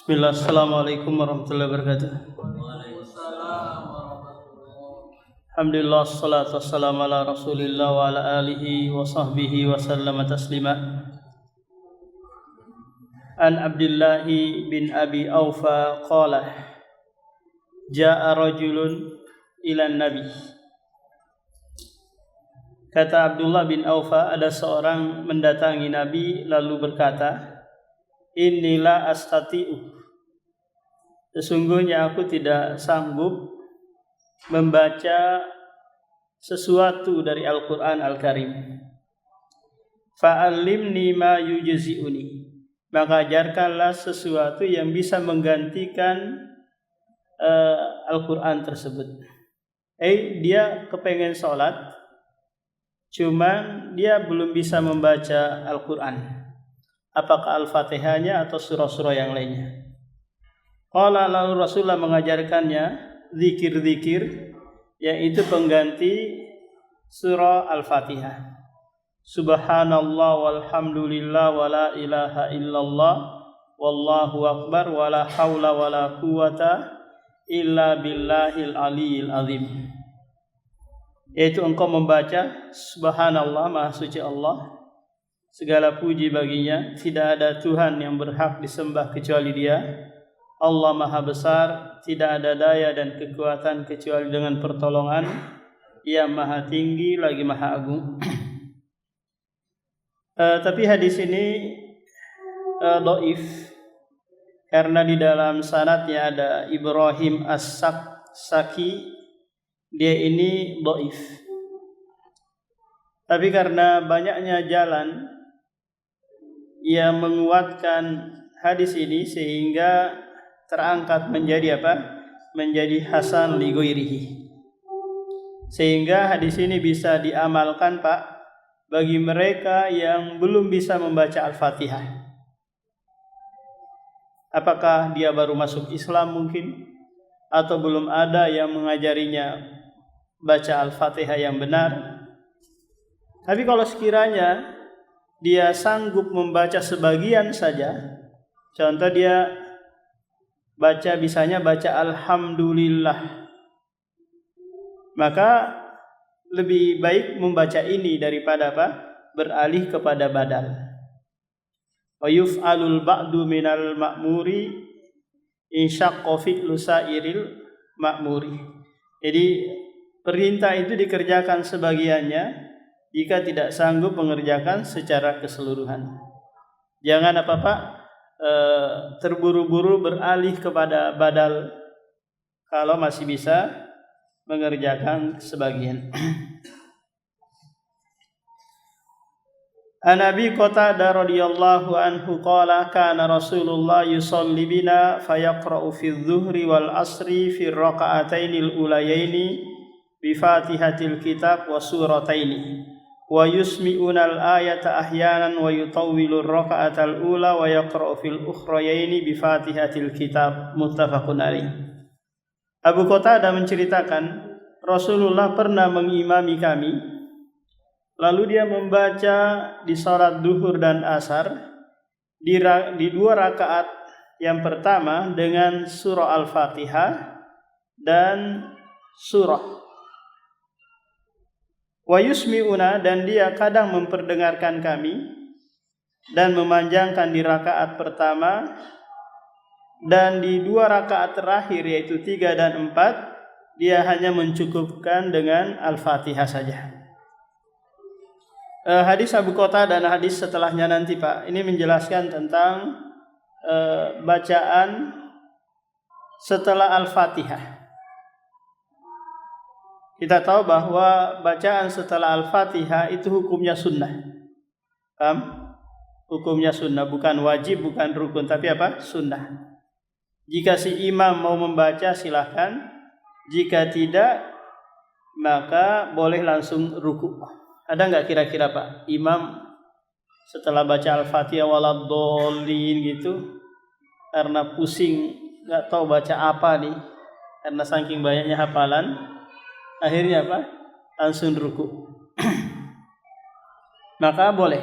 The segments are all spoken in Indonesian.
Bismillah, assalamualaikum warahmatullahi wabarakatuh. Alhamdulillah, salatu wassalamu ala rasulillah wa ala alihi wa sahbihi wa sallama taslima. An Abdillahi bin Abi Aufa qala ja'a rajulun ila nabi. Kata Abdullah bin Aufa, ada seorang mendatangi Nabi lalu berkata, Inilah astati'u, sesungguhnya aku tidak sanggup membaca sesuatu dari Al-Quran Al-Karim. Fa'allimni ma yujzi'uni, maka ajarkanlah sesuatu yang bisa menggantikan Al-Quran tersebut. Dia kepengen sholat, cuman dia belum bisa membaca Al-Quran. Apakah Al-Fatihahnya atau surah-surah yang lainnya? Qala, lalu Rasulullah mengajarkannya zikir-zikir, yaitu pengganti surah Al-Fatihah. Subhanallah walhamdulillah wa la ilaha illallah wallahu akbar wa la hawla wa la quwata illa billahil aliyil azim. Yaitu engkau membaca Subhanallah, maha suci Allah, segala puji baginya, tidak ada Tuhan yang berhak disembah kecuali Dia. Allah maha besar, tidak ada daya dan kekuatan kecuali dengan pertolongan. Ia maha tinggi lagi maha agung. Tapi hadis ini dhaif karena di dalam sanadnya ada Ibrahim As-Saki. Dia ini dhaif. Tapi karena banyaknya jalan yang menguatkan hadis ini sehingga terangkat menjadi apa? Menjadi hasan li ghairihi. Sehingga hadis ini bisa diamalkan, Pak, bagi mereka yang belum bisa membaca Al-Fatihah. Apakah dia baru masuk Islam mungkin, atau belum ada yang mengajarinya baca Al-Fatihah yang benar. Tapi kalau sekiranya dia sanggup membaca sebagian saja, contoh dia bisanya baca Alhamdulillah, maka lebih baik membaca ini daripada apa? Beralih kepada badal. Wa yuf'alul ba'du minal ma'muri insyaqqa fi'lu sa'iril ma'muri. Jadi perintah itu dikerjakan sebagiannya jika tidak sanggup mengerjakan secara keseluruhan. Jangan terburu-buru beralih kepada badal kalau masih bisa mengerjakan sebagian. An Abi Qatadah radhiyallahu anhu qala kana Rasulullah yusalli bina fayaqra'u fi adh-dhuhri wal asri fi raka'atainil ulayaini bi Fatihatil kitab wa surataini wa yusmi'unal ayata ahyanan wa yutawwilur raka'atal ula wa yaqra'u fil ukhrayaini bi Fatihatil kitab. Muttafaqun alaih. Abu Qatadah menceritakan Rasulullah pernah mengimami kami, lalu dia membaca di salat duhur dan asar di dua rakaat yang pertama dengan surah Al-Fatihah dan surah. Wa yusmi'una, dan dia kadang memperdengarkan kami dan memanjangkan di rakaat pertama, dan di dua rakaat terakhir yaitu 3 dan 4 dia hanya mencukupkan dengan Al-Fatihah saja. Hadis Abu Qatadah dan hadis setelahnya nanti, Pak, ini menjelaskan tentang bacaan setelah Al-Fatihah. Kita tahu bahwa bacaan setelah Al-Fatihah itu hukumnya sunnah. Paham? Hukumnya sunnah, bukan wajib, bukan rukun, tapi apa? Sunnah. Jika si imam mau membaca silahkan, jika tidak maka boleh langsung ruku. Ada nggak kira-kira, Pak, imam setelah baca Al-Fatihah waladhdallin gitu, karena pusing nggak tahu baca apa nih, karena saking banyaknya hafalan, akhirnya apa? Langsung ruku. Maka boleh.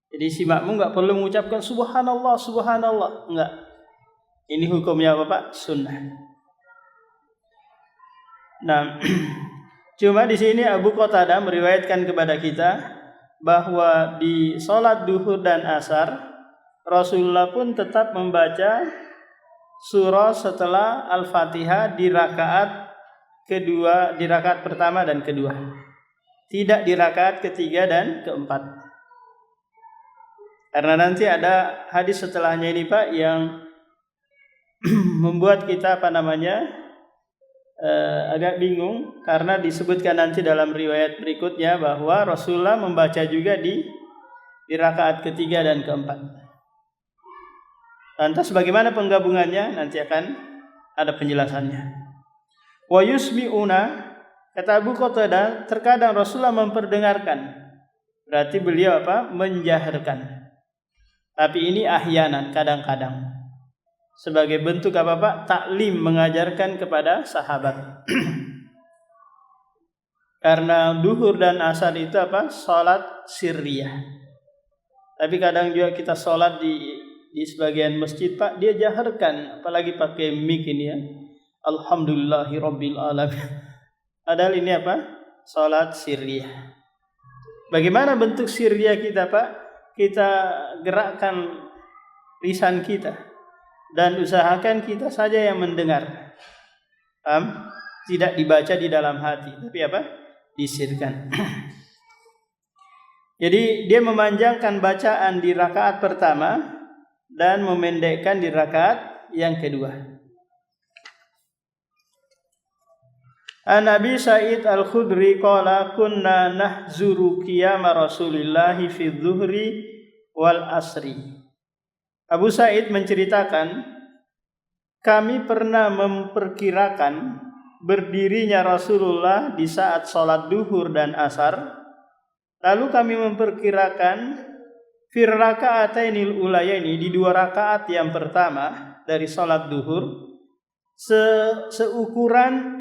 Jadi si makmum nggak perlu mengucapkan subhanallah, subhanallah, enggak. Ini hukumnya apa Pak? Sunnah. Nah, cuma di sini Abu Qatadah meriwayatkan kepada kita bahwa di sholat duhur dan asar Rasulullah pun tetap membaca surah setelah Al-Fatihah di rakaat kedua, di rakaat pertama dan kedua. Tidak di rakaat ketiga dan keempat. Karena nanti ada hadis setelahnya ini Pak yang membuat kita agak bingung, karena disebutkan nanti dalam riwayat berikutnya bahwa Rasulullah membaca juga di rakaat ketiga dan keempat. Lantas bagaimana penggabungannya? Nanti akan ada penjelasannya. Wa yusmi'una, kata Abu Qatadah, terkadang Rasulullah memperdengarkan. Berarti beliau menjaharkan. Tapi ini ahyanan, kadang-kadang. Sebagai bentuk Pak? Taklim, mengajarkan kepada sahabat. Karena duhur dan asar itu salat sirriyah. Tapi kadang juga kita salat di sebagian masjid Pak, dia jaharkan, apalagi pakai mic ini ya. Alhamdulillahirabbil alamin. Padahal ini salat sirriyah. Bagaimana bentuk sirriyah kita Pak? Kita gerakkan lisan kita dan usahakan kita saja yang mendengar. Tidak dibaca di dalam hati, tapi disirkan. Jadi dia memanjangkan bacaan di rakaat pertama dan memendekkan di rakaat yang kedua. An Abi Sa'id Al-Khudri qala kunna nahzuru qiyam Rasulillah fi dhuhri wal asri. Abu Sa'id menceritakan, kami pernah memperkirakan berdirinya Rasulullah di saat sholat duhur dan asar. Lalu kami memperkirakan fir raka'atainil ulayaini, di 2 rakaat yang pertama dari sholat duhur, seukuran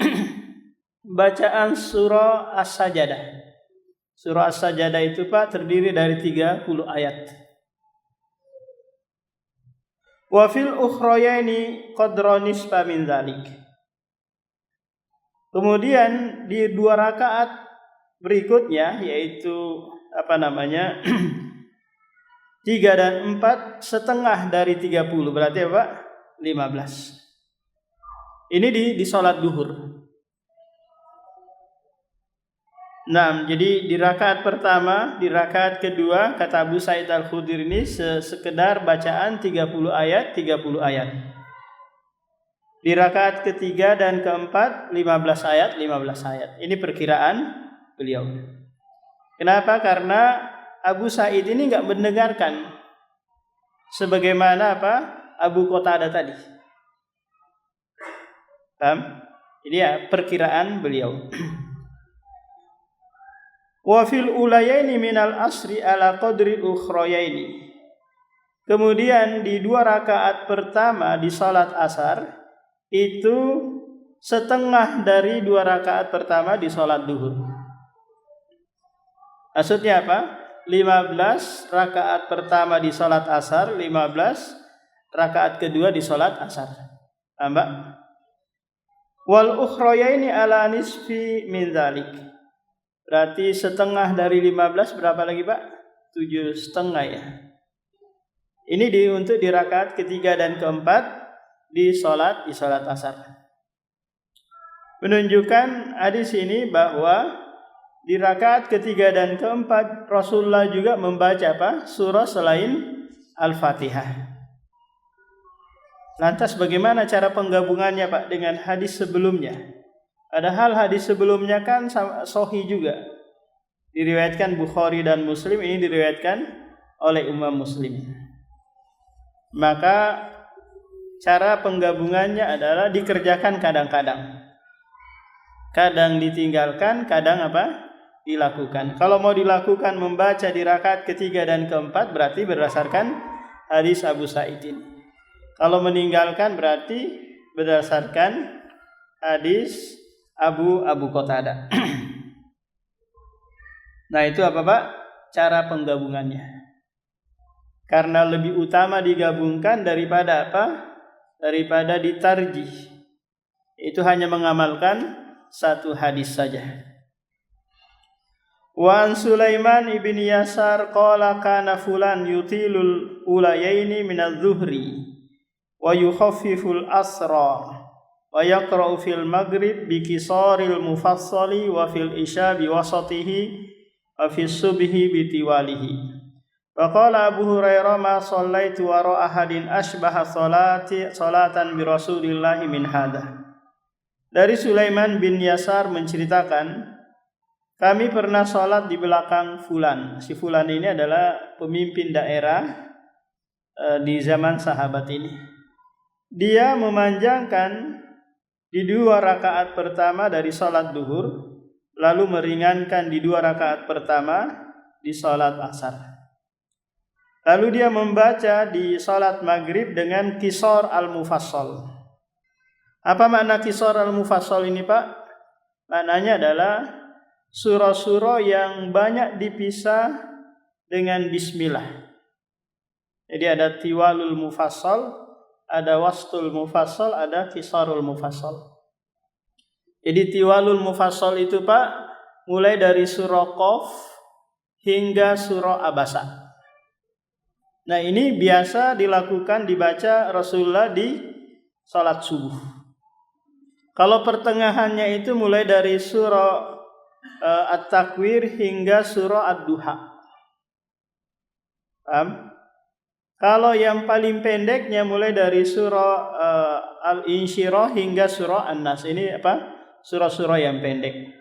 bacaan surah As-Sajadah. Surah As-Sajadah itu Pak terdiri dari 30 ayat. Wa fil ukhrayaini qadra nisfa min dzalik. Kemudian di 2 rakaat berikutnya, yaitu 3 dan 4, setengah dari 30, berarti 15. Ini di salat duhur. Nah, jadi di rakaat pertama, di rakaat kedua, kata Abu Sa'id Al-Khudri ini sekedar bacaan 30 ayat. Di rakaat ketiga dan keempat 15 ayat. Ini perkiraan beliau. Kenapa? Karena Abu Sa'id ini enggak mendengarkan sebagaimana Abu Qatadah tadi. Ini ya perkiraan beliau. Wa fil ulayaini minal asri ala qadri ukhrayaini. Kemudian di 2 rakaat pertama di salat asar itu setengah dari 2 rakaat pertama di salat duhur. Maksudnya 15 rakaat pertama di salat asar, 15 rakaat kedua di salat asar. Mbak? Wal ukhrayaini ala nisfi min dzalik. Berarti setengah dari 15 berapa lagi Pak? 7,5 ya. Ini untuk di rakaat ketiga dan keempat di salat asar. Menunjukkan hadis ini bahwa di rakaat ketiga dan keempat Rasulullah juga membaca surah selain Al-Fatihah. Lantas bagaimana cara penggabungannya Pak dengan hadis sebelumnya? Padahal hadis sebelumnya kan sahih juga. Diriwayatkan Bukhari dan Muslim, ini diriwayatkan oleh Imam Muslim. Maka cara penggabungannya adalah dikerjakan kadang-kadang. Kadang ditinggalkan, kadang dilakukan. Kalau mau dilakukan membaca di rakaat ketiga dan keempat berarti berdasarkan hadis Abu Sa'id ini. Kalau meninggalkan berarti berdasarkan hadis Abu Qatadah. Nah itu Pak? Cara penggabungannya. Karena lebih utama digabungkan daripada daripada ditarjih. Itu hanya mengamalkan satu hadis saja. Wa an Sulaiman ibn Yasar qala kana fulan yutilul ulayaini minadh-dhuhri wa yukhaffiful asra wa yaqra'u fil maghrib bi qisaril mufassali wa fil isya bi wasatihi wa fis subhi bi tiwalihi. Wa qala Abu Hurairah ma shallaitu wara ahadin asbaha salatan bi Rasulillah min hadha. Dari Sulaiman bin Yasar menceritakan, kami pernah sholat di belakang Fulan. Si Fulan ini adalah pemimpin daerah di zaman sahabat ini. Dia memanjangkan di 2 rakaat pertama dari sholat duhur, lalu meringankan di 2 rakaat pertama di sholat asar. Lalu dia membaca di sholat maghrib dengan qisar al-mufassal. Apa makna qisar al-mufassal ini, Pak? Maknanya adalah surah-surah yang banyak dipisah dengan bismillah. Jadi ada tiwalul mufassal, ada wastul mufassal, ada qisarul mufassal. Jadi tiwalul mufassal itu, Pak, mulai dari surah Qaf hingga surah Abasa. Nah, ini biasa dilakukan, dibaca Rasulullah di salat subuh. Kalau pertengahannya itu mulai dari surah At-Takwir hingga surah Ad-Duha. Paham? Kalau yang paling pendeknya mulai dari surah Al-Insyirah hingga surah An-Nas. Ini apa? Surah-surah yang pendek.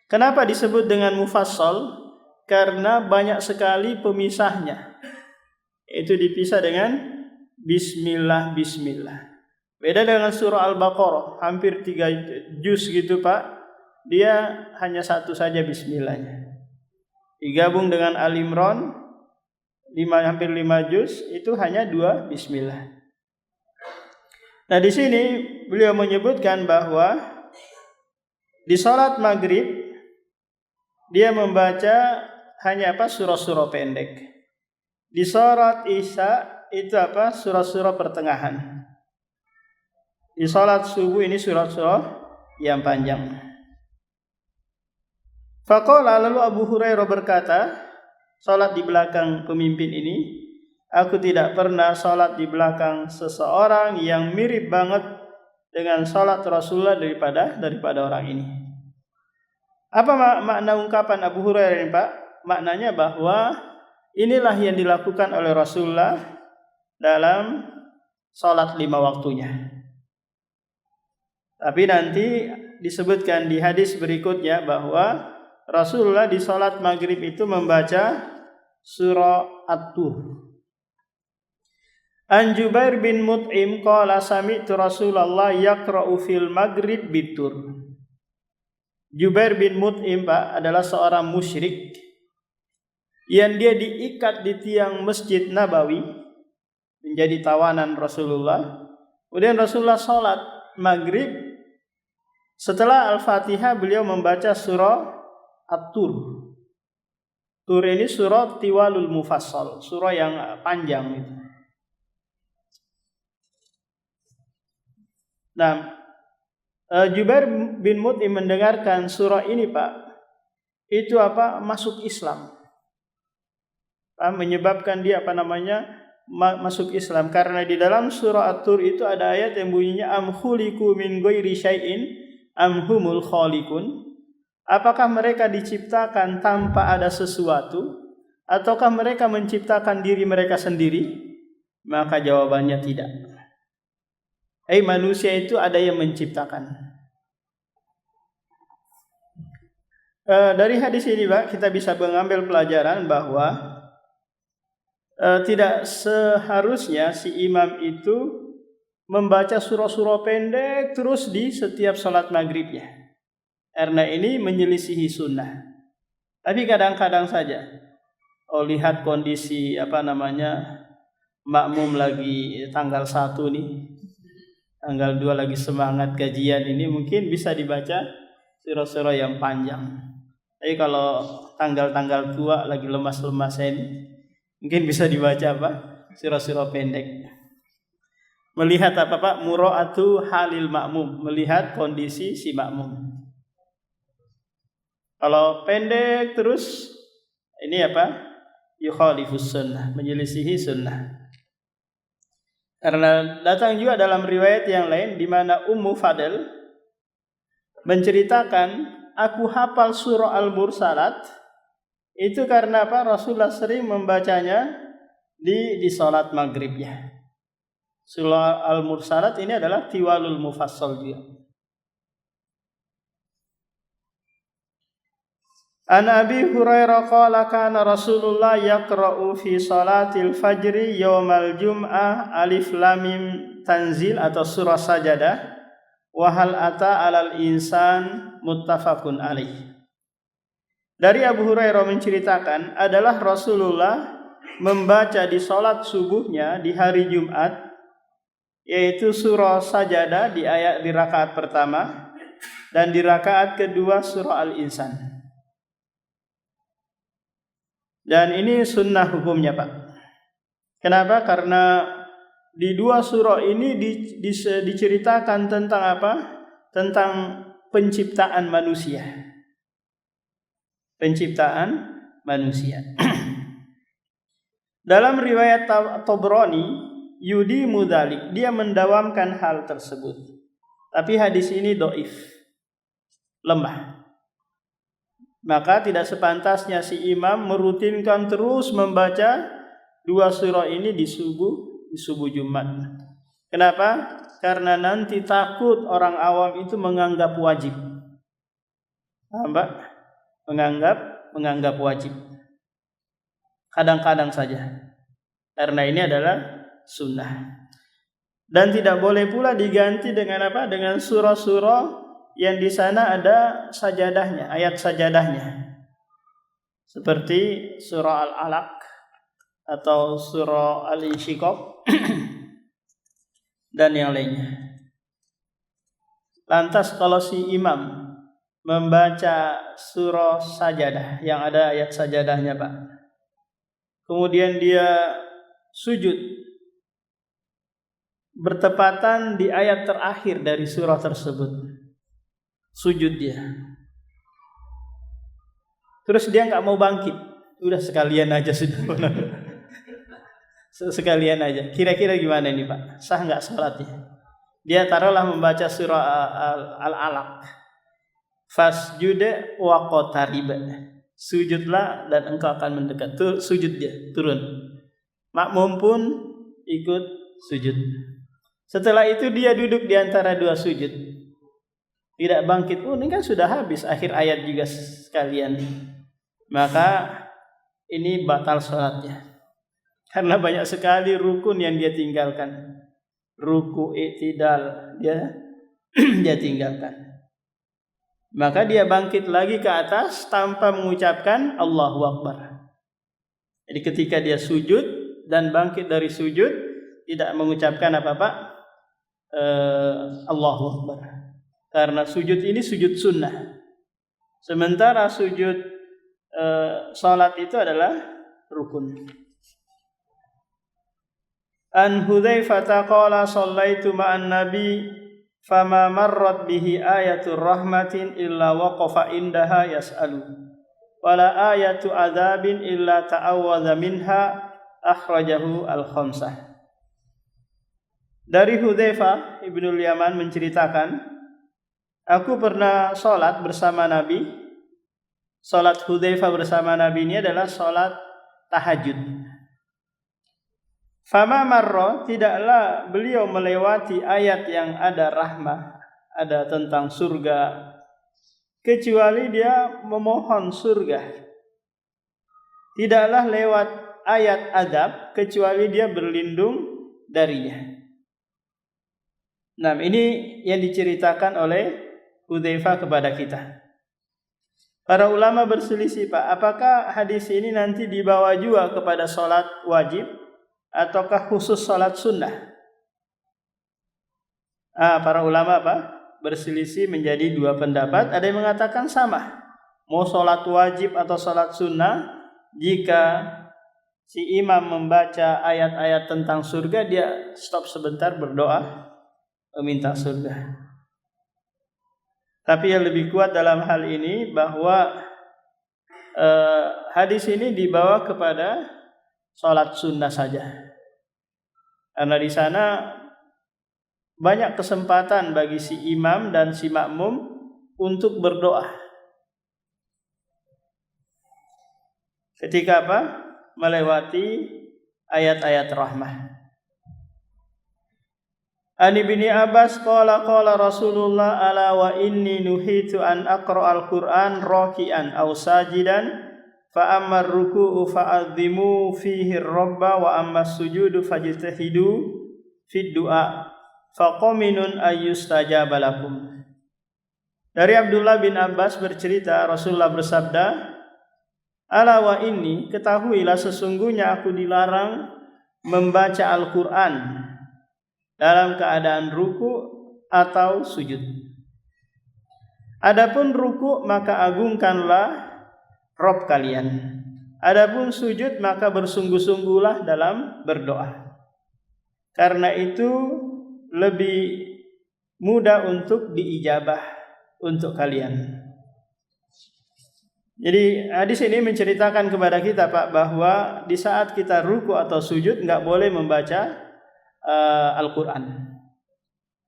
Kenapa disebut dengan mufassal? Karena banyak sekali pemisahnya. Itu dipisah dengan bismillah, bismillah. Beda dengan surah Al-Baqarah, hampir 3 juz gitu, Pak. Dia hanya satu saja bismillahnya. Digabung dengan Al-Imran, hampir 5 juz, itu hanya 2 bismillah. Nah, di sini beliau menyebutkan bahwa di salat maghrib dia membaca hanya surah-surah pendek. Di salat isya itu surah-surah pertengahan. Di salat subuh ini surah-surah yang panjang. Faqala, lalu Abu Hurairah berkata, salat di belakang pemimpin ini, aku tidak pernah salat di belakang seseorang yang mirip banget dengan salat Rasulullah daripada orang ini. Apa makna ungkapan Abu Hurairah ini, Pak? Maknanya bahwa inilah yang dilakukan oleh Rasulullah dalam salat 5 waktunya. Tapi nanti disebutkan di hadis berikutnya bahwa Rasulullah di salat maghrib itu membaca surah At-Tur. An Jubair bin Mut'im qala sami'tu Rasulullah yaqra'u fil maghrib bitur. Jubair bin Mut'im, Pak, adalah seorang musyrik yang dia diikat di tiang Masjid Nabawi menjadi tawanan Rasulullah. Kemudian Rasulullah salat maghrib, setelah Al-Fatihah beliau membaca surah At-Tur. Tur ini surah tiwalul mufassal, surah yang panjang itu. Nah, Jubair bin Mut'im mendengarkan surah ini, Pak, itu masuk Islam. Menyebabkan dia masuk Islam, karena di dalam surah At-Tur itu ada ayat yang bunyinya am khuliqu min ghairi syai'in am humul khaliqun. Apakah mereka diciptakan tanpa ada sesuatu, ataukah mereka menciptakan diri mereka sendiri? Maka jawabannya tidak. Manusia itu ada yang menciptakan. Dari hadis ini, Pak, kita bisa mengambil pelajaran bahwa tidak seharusnya si imam itu membaca surah-surah pendek terus di setiap salat maghribnya, karena ini menyelisihi sunnah. Tapi kadang-kadang saja, lihat kondisi makmum lagi tanggal 1 nih, tanggal 2 lagi semangat kajian ini, mungkin bisa dibaca surah-surah yang panjang. Tapi kalau tanggal-tanggal tua lagi lemas-lemasnya ini, mungkin bisa dibaca surah-surah pendek. Melihat apa Pak? Mura'atu halil makmum, melihat kondisi si makmum. Kalau pendek terus ini apa? Yukhalifus sunnah, menyelisihi sunnah. Karena datang juga dalam riwayat yang lain di mana Ummu Fadl menceritakan, aku hafal surah Al-Mursalat itu karena apa? Rasulullah sering membacanya di salat maghrib ya. Surah Al-Mursalat ini adalah tiwalul mufassal juga. An Abi Hurairah qala kana Rasulullah yaqra'u fi salatil fajri yaumal jum'ah alif lam mim tanzil atau surah Sajadah wa hal ata 'alal insan muttafaqun alaih. Dari Abu Hurairah menceritakan adalah Rasulullah membaca di salat subuhnya di hari Jumat yaitu surah Sajadah di rakaat pertama dan di rakaat kedua surah Al-Insan. Dan ini sunnah hukumnya Pak. Kenapa? Karena di dua surah ini diceritakan tentang apa? Tentang penciptaan manusia. Penciptaan manusia. Dalam riwayat Tabrani, Yudi Mudalik, dia mendawamkan hal tersebut. Tapi hadis ini dhaif, lemah. Maka tidak sepantasnya si imam merutinkan terus membaca dua surah ini di subuh Jumat. Kenapa? Karena nanti takut orang awam itu menganggap wajib. Paham Pak? Menganggap wajib. Kadang-kadang saja. Karena ini adalah sunnah. Dan tidak boleh pula diganti dengan apa? Dengan surah-surah yang di sana ada sajadahnya, ayat sajadahnya. Seperti surah Al-Alaq atau surah Al-Insyiqaq dan yang lainnya. Lantas kalau si imam membaca surah sajadah yang ada ayat sajadahnya Pak, kemudian dia sujud bertepatan di ayat terakhir dari surah tersebut, sujud dia. Terus dia nggak mau bangkit, udah sekalian aja sudah. Sekalian aja. Kira-kira gimana ini Pak? Sah nggak salatnya? Dia taruhlah membaca surah Al-Alaq. Fasjud wa qatarib. Sujudlah dan engkau akan mendekat. Sujud dia, turun. Makmum pun ikut sujud. Setelah itu dia duduk di antara dua sujud. Tidak bangkit. Ini kan sudah habis akhir ayat juga sekalian. Maka ini batal salatnya. Karena banyak sekali rukun yang dia tinggalkan. Ruku, i'tidal dia tinggalkan. Maka dia bangkit lagi ke atas tanpa mengucapkan Allahu Akbar. Jadi ketika dia sujud dan bangkit dari sujud tidak mengucapkan apa-apa Allahu Akbar. Karena sujud ini sujud sunnah. Sementara sujud salat itu adalah rukun. An Hudzaifah qala shallaitu ma'an nabi fama marrat bihi ayatul rahmatin illa waqafa indaha yas'alu wala ayatu adzabin illa ta'awwadza minha akhrajahu al-khamsah. Dari Hudzaifah Ibnul Yaman menceritakan, aku pernah salat bersama Nabi. Salat Hudzaifah bersama Nabi ini adalah salat tahajud. Fama marra, tidaklah beliau melewati ayat yang ada rahmah, ada tentang surga, kecuali dia memohon surga. Tidaklah lewat ayat azab, kecuali dia berlindung darinya. Nah, ini yang diceritakan oleh Hudzaifah kepada kita. Para ulama berselisih Pak, apakah hadis ini nanti dibawa juga kepada salat wajib ataukah khusus salat sunnah? Para ulama berselisih menjadi dua pendapat. Ada yang mengatakan sama, mau salat wajib atau salat sunnah, jika si imam membaca ayat-ayat tentang surga, dia stop sebentar berdoa meminta surga. Tapi yang lebih kuat dalam hal ini bahwa hadis ini dibawa kepada sholat sunnah saja, karena di sana banyak kesempatan bagi si imam dan si makmum untuk berdoa. Ketika apa? Melewati ayat-ayat rahmah. An Ibni Abbas qala Rasulullah ala wa inni nuhitu an aqra al-Qur'an raki'an aw sajidan fa amma ar-ruku'u fa'adhimu fihi ar-rabba wa amma as-sujudu fajtahidu fid du'a faqaminun ayyustajaba lakum. Dari Abdullah bin Abbas bercerita, Rasulullah bersabda, ala wa inni, ketahuilah sesungguhnya aku dilarang membaca Al-Qur'an dalam keadaan ruku atau sujud. Adapun ruku maka agungkanlah Rabb kalian. Adapun sujud maka bersungguh-sungguhlah dalam berdoa. Karena itu lebih mudah untuk diijabah untuk kalian. Jadi hadis ini menceritakan kepada kita Pak, bahwa di saat kita ruku atau sujud enggak boleh membaca Al-Quran.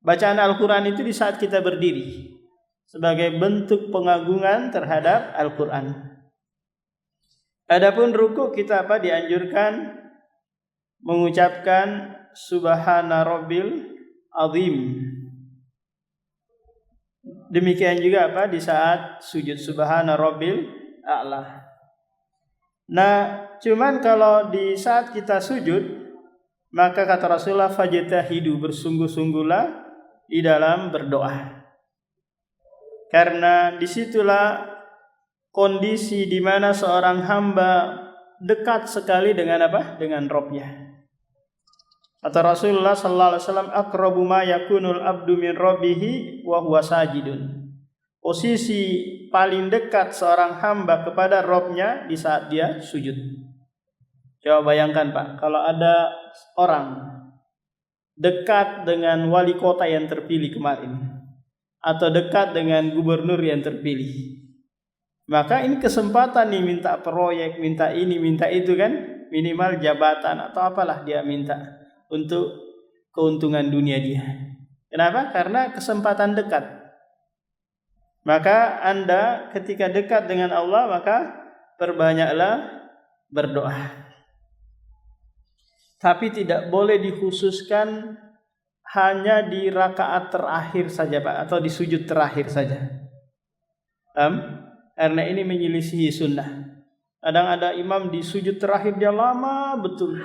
Bacaan Al-Quran itu di saat kita berdiri sebagai bentuk pengagungan terhadap Al-Quran. Adapun ruku kita dianjurkan mengucapkan Subhana Rabbil Azim. Demikian juga di saat sujud Subhana Rabbil A'la. Nah, cuman kalau di saat kita sujud, maka kata Rasulullah fajtahidu, bersungguh-sungguhlah di dalam berdoa. Karena disitulah kondisi di mana seorang hamba dekat sekali dengan dengan Rabb-nya. Kata Rasulullah sallallahu alaihi wasallam, aqrabu ma yakunul abdu min rabbihi wa huwa sajidun. Posisi paling dekat seorang hamba kepada Rabb-nya di saat dia sujud. Coba bayangkan Pak, kalau ada orang dekat dengan wali kota yang terpilih kemarin, atau dekat dengan gubernur yang terpilih, maka ini kesempatan nih minta proyek, minta ini, minta itu kan, minimal jabatan atau apalah dia minta untuk keuntungan dunia dia. Kenapa? Karena kesempatan dekat. Maka Anda ketika dekat dengan Allah, maka perbanyaklah berdoa. Tapi tidak boleh dikhususkan hanya di rakaat terakhir saja Pak, atau di sujud terakhir saja. Karena ini menyelisihi sunnah. Kadang ada imam di sujud terakhir dia lama betul.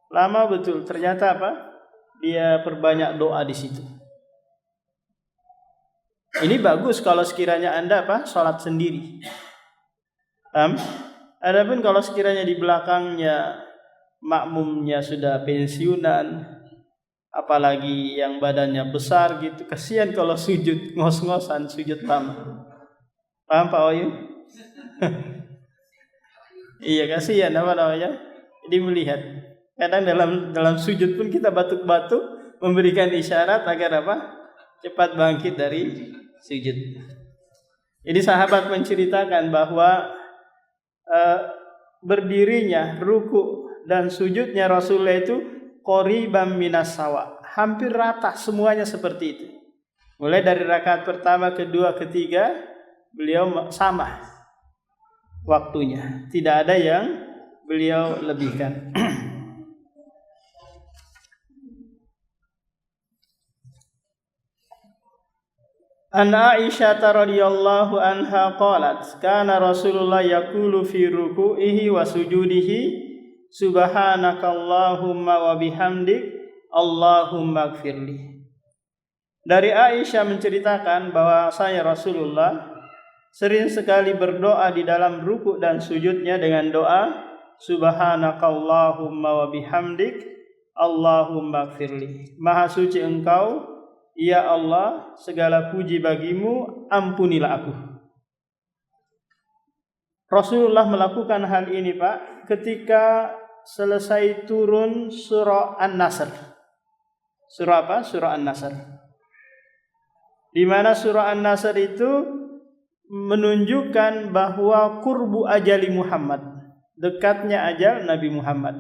Lama betul. Ternyata dia perbanyak doa di situ. Ini bagus kalau sekiranya Anda salat sendiri. Adapun kalau sekiranya di belakangnya makmumnya sudah pensiunan, apalagi yang badannya besar gitu, kasihan kalau sujud ngos-ngosan, sujud lama. Paham Pak Wayu? Iya, kasihan Jadi melihat kadang dalam sujud pun kita batuk-batuk memberikan isyarat agar cepat bangkit dari sujud. Jadi sahabat menceritakan bahwa berdirinya, ruku dan sujudnya Rasulullah itu qoriban minas sawa, hampir rata semuanya seperti itu. Mulai dari rakaat pertama, kedua, ketiga, beliau sama waktunya, tidak ada yang beliau lebihkan. An Aisyah radhiyallahu anha qalat, kana Rasulullah yaqulu fi ruku'ihi wa sujudihi subhanakallahumma wa bihamdik Allahumma ighfirli. Dari Aisyah menceritakan bahwa saya Rasulullah sering sekali berdoa di dalam ruku dan sujudnya dengan doa subhanakallahumma wa bihamdik Allahumma ighfirli. Maha suci Engkau, ya Allah, segala puji bagimu, ampunilah aku. Rasulullah melakukan hal ini, Pak, ketika selesai turun surah An-Nasr. Surah apa? Surah An-Nasr. Di mana surah An-Nasr itu menunjukkan bahwa qurbu ajali Muhammad, dekatnya ajal Nabi Muhammad.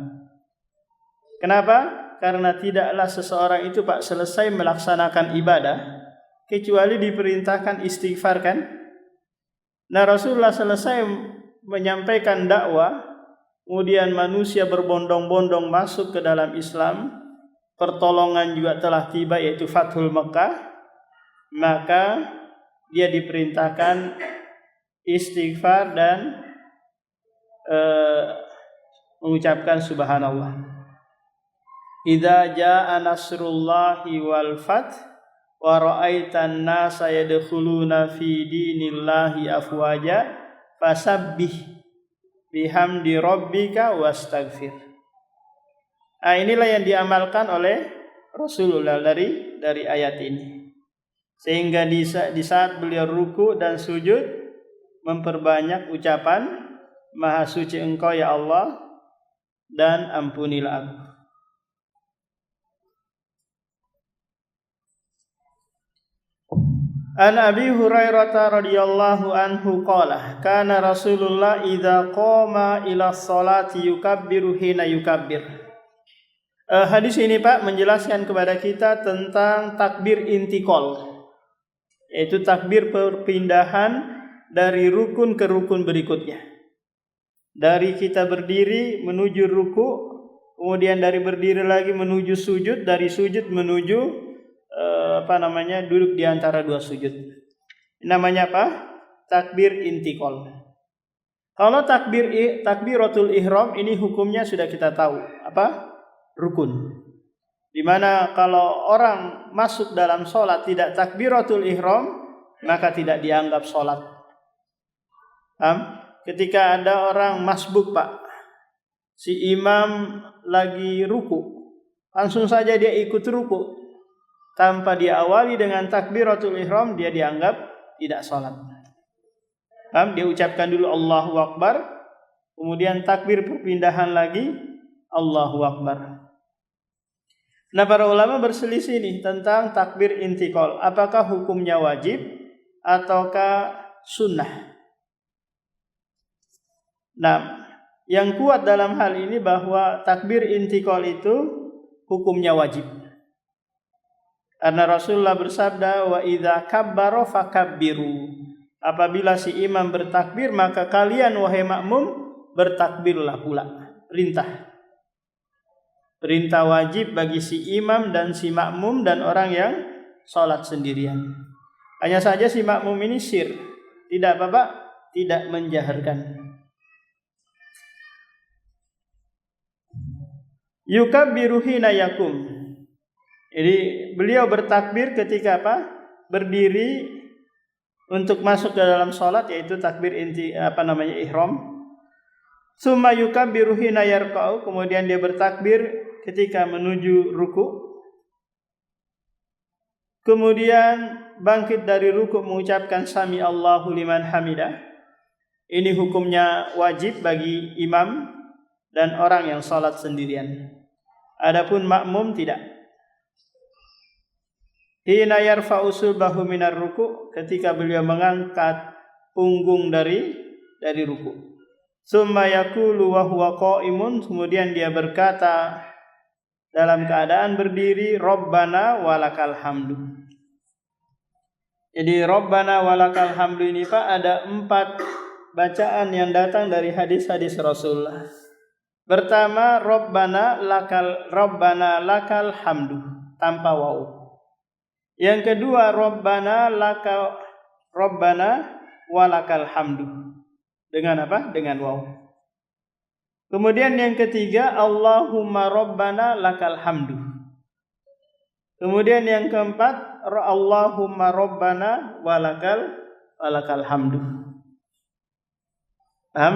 Kenapa? Karena tidaklah seseorang itu, Pak, selesai melaksanakan ibadah kecuali diperintahkan istighfar, kan? Nah, Rasulullah selesai menyampaikan dakwah, kemudian manusia berbondong-bondong masuk ke dalam Islam, pertolongan juga telah tiba yaitu Fathul Mekah, maka dia diperintahkan istighfar dan mengucapkan subhanallah. Idza jaa nasrullahi wal fath wa ra'aitan nasa yadkhuluna fi dinillahi afwaja fasabbih bihamdi rabbika wastaghfir. Inilah yang diamalkan oleh Rasulullah dari ayat ini. Sehingga di saat beliau ruku dan sujud memperbanyak ucapan Maha suci Engkau ya Allah dan ampunilah aku. An Abi Hurairah radhiyallahu anhu qala kana Rasulullah idza qama ila sholati yukabbiru hina yukabbir. Hadis ini, Pak, menjelaskan kepada kita tentang takbir intikal, yaitu takbir perpindahan dari rukun ke rukun berikutnya. Dari kita berdiri menuju ruku, kemudian dari berdiri lagi menuju sujud, dari sujud menuju duduk di antara dua sujud. Namanya apa? Takbir intikal. Kalau takbiratul ihram ini hukumnya sudah kita tahu, apa? Rukun. Di mana kalau orang masuk dalam sholat tidak takbiratul ihram, maka tidak dianggap sholat. Ketika ada orang masbuk, Pak, si imam lagi ruku, langsung saja dia ikut ruku tanpa diawali dengan takbiratul ihram, dia dianggap tidak sholat. Dia ucapkan dulu Allahu Akbar, kemudian takbir perpindahan lagi Allahu Akbar. Nah, para ulama berselisih nih tentang takbir intikal, apakah hukumnya wajib ataukah sunnah. Nah, yang kuat dalam hal ini bahwa takbir intikal itu hukumnya wajib. Karena Rasulullah bersabda, wa idza kabbara fakabbiru. Apabila si imam bertakbir, maka kalian wahai makmum bertakbirlah pula. Perintah wajib bagi si imam dan si makmum dan orang yang sholat sendirian. Hanya saja si makmum ini sir, tidak apa-apa, tidak menjaharkan. Yukabbiru hina yakum. Jadi beliau bertakbir ketika apa? Berdiri untuk masuk ke dalam sholat, yaitu takbir ihram. Summa yukabbiru hina yarka'u, kemudian dia bertakbir ketika menuju ruku. Kemudian bangkit dari ruku mengucapkan sami Allahu liman hamidah. Ini hukumnya wajib bagi imam dan orang yang sholat sendirian. Adapun makmum tidak. Hina yarfa'u sulbahu minar ruku, ketika beliau mengangkat punggung dari ruku. Summa yaqulu wa huwa qa'imun, kemudian dia berkata dalam keadaan berdiri, Rabbana walakal hamdu. Jadi Rabbana walakal hamdu ini, Pak, ada 4 bacaan yang datang dari hadis-hadis Rasulullah. Pertama, Rabbana lakal hamdu tanpa waw. Yang kedua, Rabbana walakal hamdu. Dengan apa? Dengan waw. Kemudian yang ketiga, Allahumma Rabbana lakal hamdu. Kemudian yang keempat, Allahumma Rabbana walakal hamdu. Paham?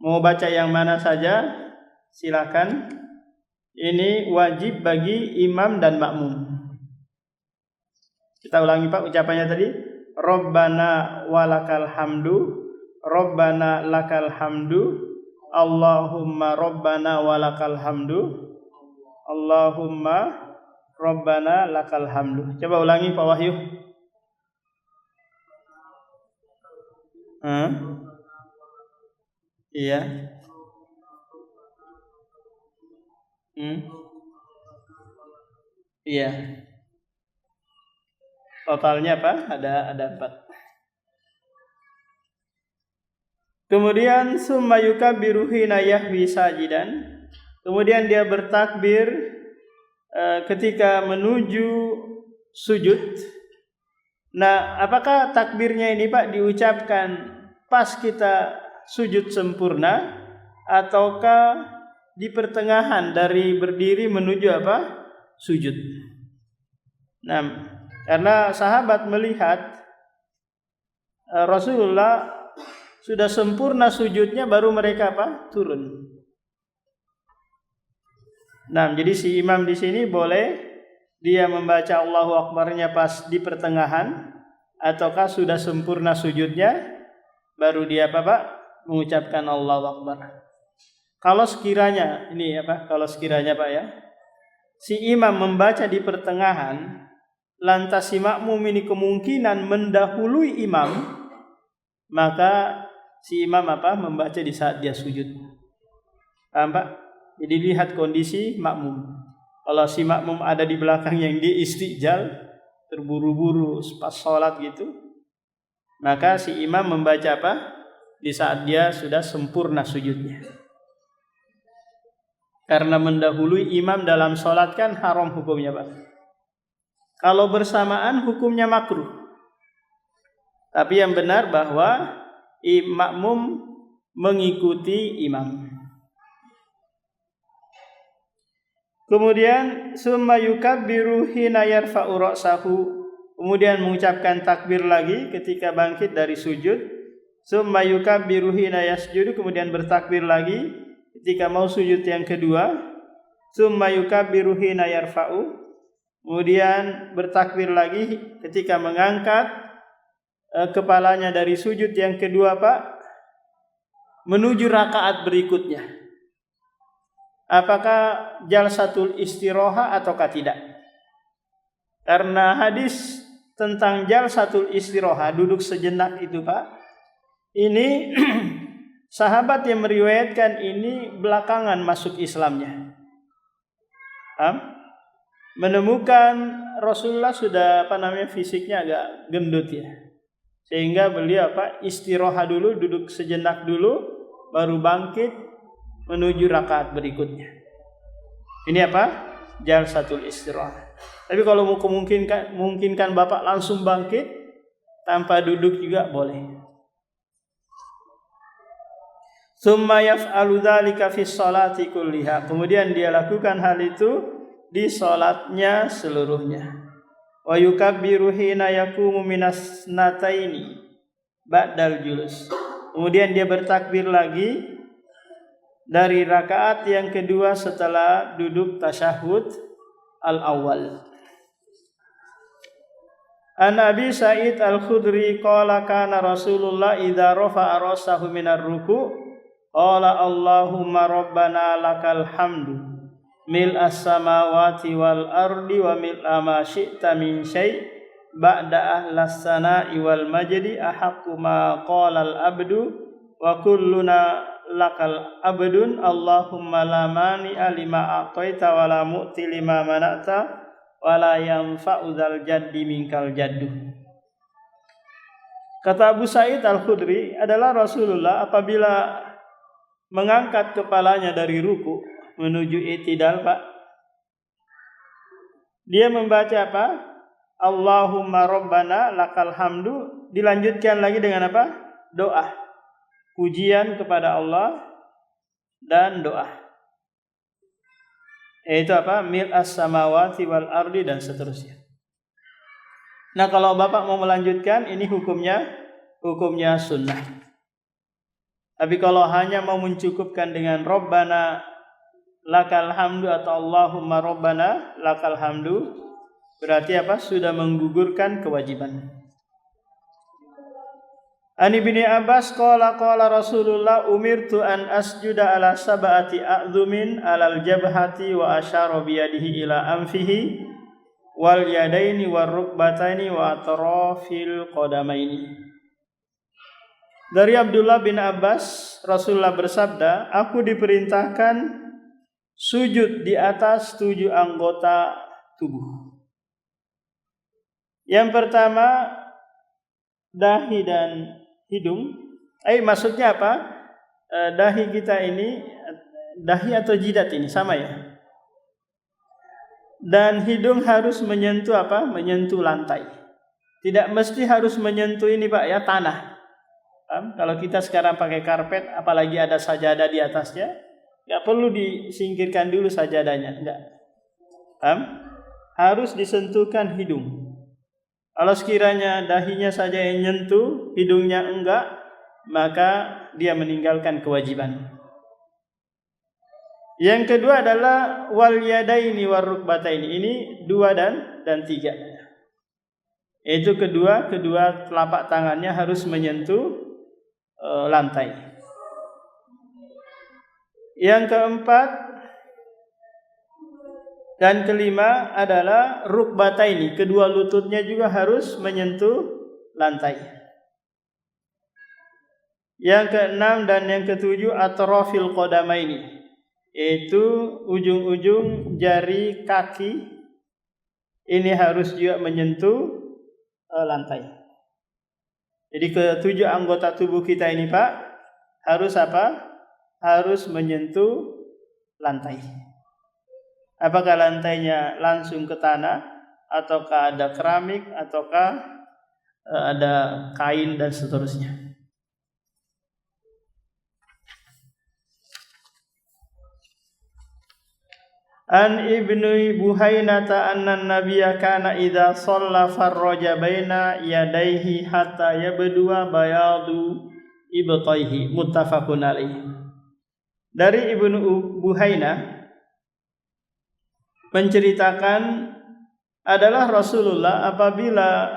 Mau baca yang mana saja silakan. Ini wajib bagi imam dan makmum. Kita ulangi, Pak, ucapannya tadi. Rabbana walakal hamdu, Rabbana lakal hamdu, Allahumma Rabbana walakal hamdu, Allahumma Rabbana lakal hamdu. Coba ulangi Pak Wahyu. Iya. Iya. Totalnya apa? Ada 4. Kemudian summa yukabbiru hina yahwi sajidan. Kemudian dia bertakbir ketika menuju sujud. Nah, apakah takbirnya ini Pak diucapkan pas kita sujud sempurna ataukah di pertengahan dari berdiri menuju apa? Sujud. Nah, karena sahabat melihat Rasulullah sudah sempurna sujudnya baru mereka apa? Turun. Nah, jadi si imam di sini boleh dia membaca Allahu Akbar-nya pas di pertengahan ataukah sudah sempurna sujudnya baru dia apa Pak? Mengucapkan Allahu Akbar. Kalau sekiranya ini apa? Kalau sekiranya Pak ya, si imam membaca di pertengahan, lantas si makmum ini kemungkinan mendahului imam, maka si imam apa? Membaca di saat dia sujud. Paham Pak? Jadi lihat kondisi makmum. Kalau si makmum ada di belakang yang dia istijal, terburu-buru pas sholat gitu, maka si imam membaca apa? Di saat dia sudah sempurna sujudnya. Karena mendahului imam dalam sholat kan haram hukumnya Pak. Kalau bersamaan hukumnya makruh. Tapi yang benar bahwa makmum mengikuti imam. Kemudian summa yukabbiru hina yarfa'u ra'sahu. Kemudian mengucapkan takbir lagi ketika bangkit dari sujud. Summa yukabbiru hina yasjudu. Kemudian bertakbir lagi ketika mau sujud yang kedua. Summa yukabbiru hina yarfa'u. Kemudian bertakbir lagi ketika mengangkat kepalanya dari sujud yang kedua Pak, menuju rakaat berikutnya. Apakah jalsatul istiraha ataukah tidak? Karena hadis tentang jalsatul istiraha, duduk sejenak itu Pak, ini sahabat yang meriwayatkan ini belakangan masuk Islamnya. Menemukan Rasulullah sudah fisiknya agak gendut ya. Sehingga beliau istirahat dulu, duduk sejenak dulu, baru bangkit menuju rakaat berikutnya. Ini jalsatul istirahat. Tapi kalau mau memungkinkan Bapak langsung bangkit tanpa duduk juga boleh. Summa yaf'alu dzalika fi sholati kulliha. Kemudian dia lakukan hal itu di salatnya seluruhnya. Wa yukabbiru hina yaqumu minas nataini ba'dal julus. Kemudian dia bertakbir lagi dari rakaat yang kedua setelah duduk tasyahud al-awwal. An Abi Sa'id Al-Khudri qala kana Rasulullah idza rafa'a ra'sahu minar ruku' qala Allahumma rabbana lakal hamdu mil as-samawati wal ardi wa mil ma syi'ta min syai' ba'da ahlas sana'i wal majdi ahaqqu ma qala al-abdu wa kulluna lakal abdun Allahumma la mani'a lima a'taita wa la mu'ti lima mana'ta wa la yanfa'u dzal jaddi minkal jaddu. Kata Abu Sa'id Al-Khudri adalah Rasulullah apabila mengangkat kepalanya dari ruku menuju i'tidal Pak, dia membaca Allahumma rabbana lakal hamdu, dilanjutkan lagi dengan doa. Pujian kepada Allah dan doa. Yaitu mil as-samawati wal ardi dan seterusnya. Nah, kalau Bapak mau melanjutkan ini hukumnya sunnah. Tapi kalau hanya mau mencukupkan dengan Rabbana lakal hamdu atau Allahumma rabbana lakal hamdu, berarti sudah menggugurkan kewajiban. An Ibnu Abbas qala Rasulullah umirtu an asjuda ala sab'ati a'dhumin alal jabhati wa asyara bi yadihi ila anfihi wal yadaini war rukbataini wa atrafil qadamaini. Dari Abdullah bin Abbas, Rasulullah bersabda, aku diperintahkan sujud di atas 7 anggota tubuh. Yang pertama, dahi dan hidung. Maksudnya apa? Dahi kita ini, dahi atau jidat ini sama ya? Dan hidung harus menyentuh apa? Menyentuh lantai. Tidak mesti harus menyentuh ini Pak ya, tanah. Kalau kita sekarang pakai karpet, apalagi ada sajadah di atasnya, nggak perlu disingkirkan dulu sajadahnya, enggak. Harus disentuhkan hidung. Kalau sekiranya dahinya saja yang nyentuh, hidungnya enggak, maka dia meninggalkan kewajiban. Yang kedua adalah wal yadaini war rukbataini. Ini 2 dan 3. Itu kedua telapak tangannya harus menyentuh lantai. Yang keempat dan kelima adalah rukbataini, kedua lututnya juga harus menyentuh lantai. Yang keenam dan yang ketujuh atrafil qadamaini, yaitu ujung-ujung jari kaki ini harus juga menyentuh lantai. Jadi ke-7 anggota tubuh kita ini Pak harus apa? Harus menyentuh lantai. Apakah lantainya langsung ke tanah, ataukah ada keramik, ataukah ada kain dan seterusnya. An Ibnu Buhainata anna nabiyya kana idza shalla farraja baina yadayhi hatta yabdua bayadu ibtaihi, muttafaqun alaih. Dari Ibnu Buhaina menceritakan adalah Rasulullah apabila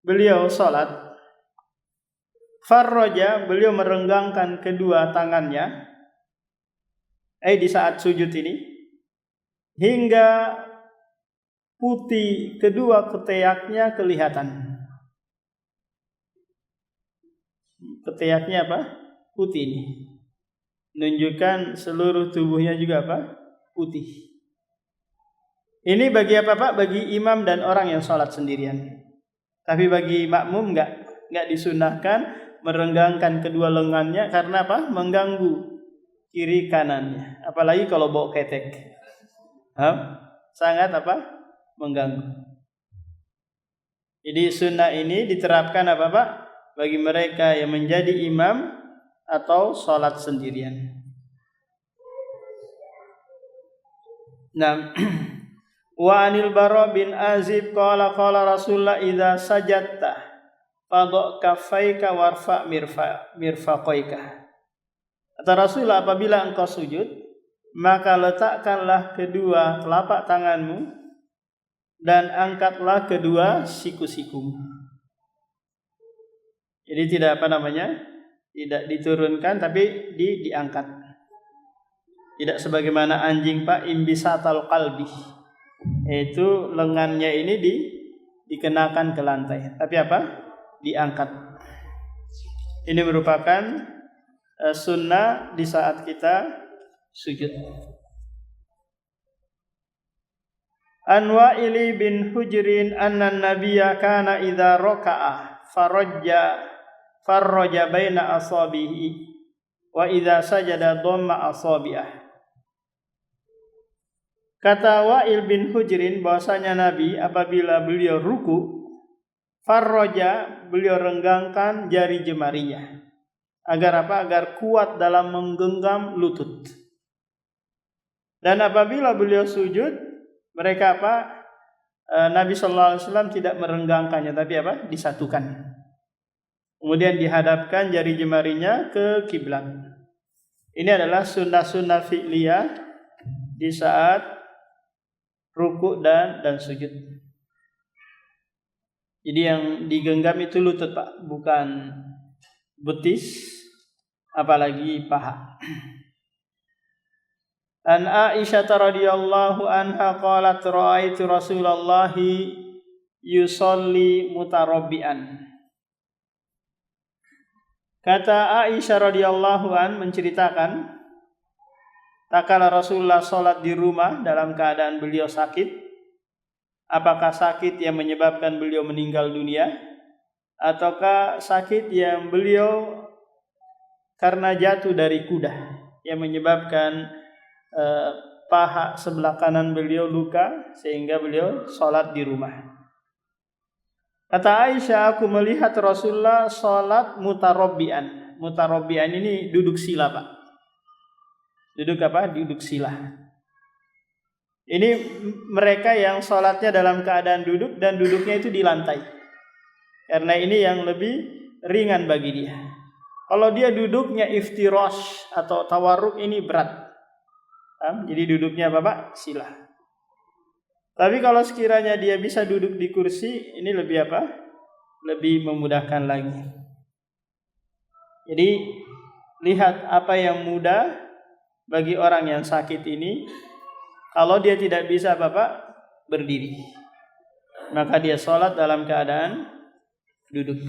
beliau salat, farraja, beliau merenggangkan kedua tangannya di saat sujud ini, hingga putih kedua ketiaknya kelihatan. Ketiaknya apa? Putih ini. Menunjukkan seluruh tubuhnya juga apa? Putih. Ini bagi apa Pak? Bagi imam dan orang yang sholat sendirian. Tapi bagi makmum enggak disunahkan merenggangkan kedua lengannya, karena apa? Mengganggu kiri kanannya. Apalagi kalau bawa ketek. Sangat apa? Mengganggu. Jadi sunnah ini diterapkan apa Pak? Bagi mereka yang menjadi imam atau sholat sendirian. Nah, wa anil Bara bin Azib qala Rasulullah idza sajadta fadha kaffaika warfa mirfaqaika. Kata Rasulullah, apabila engkau sujud, maka letakkanlah kedua telapak tanganmu dan angkatlah kedua siku-sikumu. Jadi tidak tidak diturunkan, tapi diangkat. Tidak sebagaimana anjing Pak, imbisatal qalbi, yaitu lengannya ini dikenakan ke lantai, tapi apa? Diangkat. Ini merupakan sunnah di saat kita sujud. An Wa'il bin Hujrin anna nabiyya kana idza raka'a farraja baina asabihi wa idza sajada dhamma asabi'ah. Kata Wa'il bin Hujrin bahwasanya Nabi apabila beliau ruku, farraja, beliau renggangkan jari jemarinya. Agar apa? Agar kuat dalam menggenggam lutut. Dan apabila beliau sujud, mereka apa? Nabi sallallahu alaihi wasallam tidak merenggangkannya, tapi apa? Disatukan. Kemudian dihadapkan jari jemarinya ke kiblat. Ini adalah sunnah-sunnah fi'liyah di saat ruku dan sujud. Jadi yang digenggam itu lutut Pak, bukan betis, apalagi paha. An Aisyah radhiyallahu anha qalat ra'aitu Rasulullah yusolli mutarabbian. Kata Aisyah radhiyallahu an menceritakan, tatkala Rasulullah salat di rumah dalam keadaan beliau sakit. Apakah sakit yang menyebabkan beliau meninggal dunia, ataukah sakit yang beliau karena jatuh dari kuda yang menyebabkan paha sebelah kanan beliau luka sehingga beliau sholat di rumah. Kata Aisyah, aku melihat Rasulullah sholat mutarabbian. Mutarabbian ini duduk sila, Pak. Duduk apa? Duduk sila. Ini mereka yang sholatnya dalam keadaan duduk dan duduknya itu di lantai. Karena ini yang lebih ringan bagi dia. Kalau dia duduknya iftirash atau tawarruk ini berat. Jadi duduknya apa, Pak? Sila. Tapi kalau sekiranya dia bisa duduk di kursi, ini lebih apa? Lebih memudahkan lagi. Jadi lihat apa yang mudah bagi orang yang sakit ini. Kalau dia tidak bisa Bapak berdiri, maka dia sholat dalam keadaan duduk.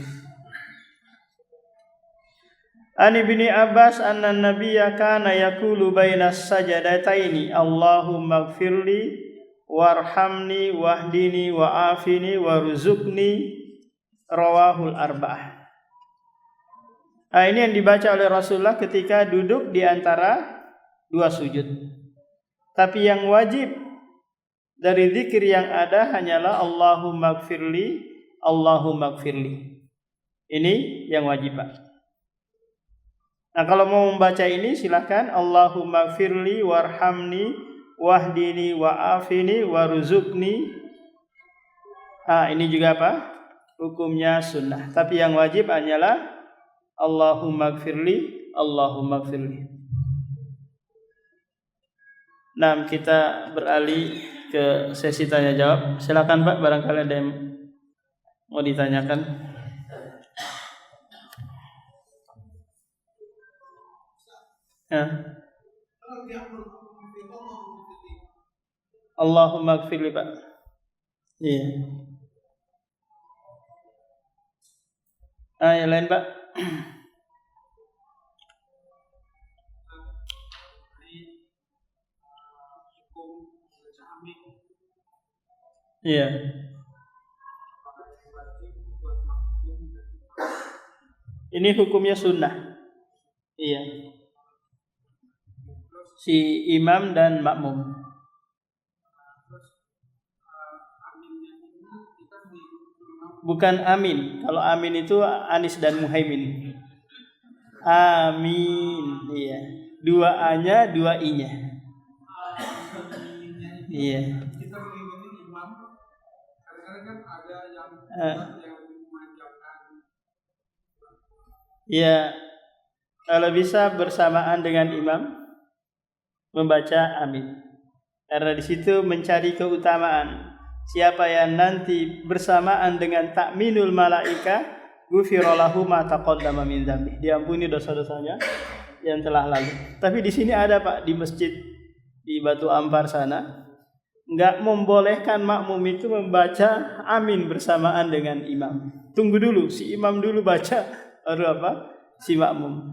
An Ibni Abbas anna Nabiyya kana yaqulu bainas sajadataini Allahumma ighfirli warhamni wahdini wa'afini warzuqni, rawahul arba'ah. Ini yang dibaca oleh Rasulullah ketika duduk di antara dua sujud. Tapi yang wajib dari zikir yang ada hanyalah Allahumma ighfirli, Allahumma ighfirli. Ini yang wajib, Pak. Nah, kalau mau membaca ini silakan Allahumma ighfirli warhamni wahdini wa'afini warzuqni. Ini juga apa? Hukumnya sunnah. Tapi yang wajib hanyalah Allahumma ighfirli, Allahumma ighfirli. Nah, kita beralih ke sesi tanya jawab. Silakan Pak, barangkali ada yang mau ditanyakan. Allahumma ighfirli, Pak. Iya. Yang lain, Pak. Iya. Ini hukumnya sunnah. Iya. Si imam dan makmum. Bukan amin. Kalau amin itu Anis dan Muhaimin. Amin. Iya. Dua A-nya, dua I-nya. Iya. Ya, kalau bisa bersamaan dengan imam membaca amin. Karena di situ mencari keutamaan. Siapa yang nanti bersamaan dengan takminul malaika, ghufira lahu ma taqaddama min dzambi. Diampuni dosa-dosanya yang telah lalu. Tapi di sini ada, Pak, di masjid di Batu Ampar sana, enggak membolehkan makmum itu membaca amin bersamaan dengan imam. Tunggu dulu, si imam dulu baca, baru apa? Si makmum.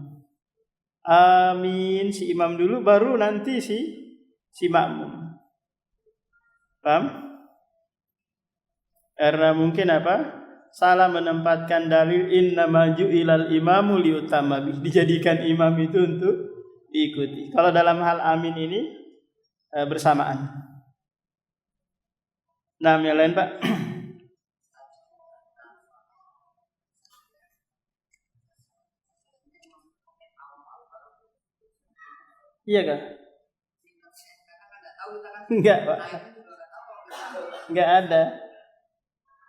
Amin, si imam dulu, baru nanti si makmum. Paham? Karena mungkin apa? Salah menempatkan dalil innama ju'ilal imamu liutamma bih. Dijadikan imam itu untuk diikuti. Kalau dalam hal amin ini bersamaan. Nah, yang lain, Pak. Iya kah? Enggak, Pak. Enggak ada.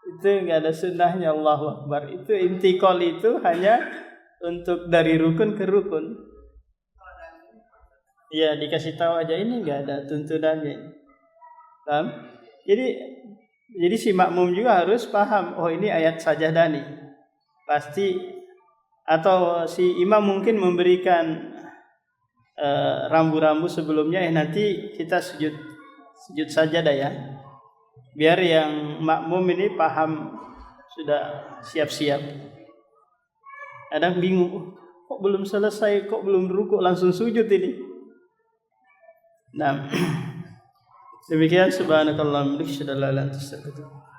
Itu enggak ada sunnahnya. Allahu Akbar. Itu intikal itu hanya untuk dari rukun ke rukun. Iya, dikasih tahu aja, ini enggak ada tuntunannya. Paham? Jadi si makmum juga harus paham, oh ini ayat sajadah nih. Pasti Atau si imam mungkin memberikan rambu-rambu sebelumnya, nanti kita sujud sajadah ya, biar yang makmum ini paham sudah siap-siap. Kadang bingung, kok belum selesai, kok belum rukuk langsung sujud ini. Nah, demikian subhanakallahumma wa bihamdika asyhadu an la ilaha illa anta astaghfiruka wa atubu ilaik.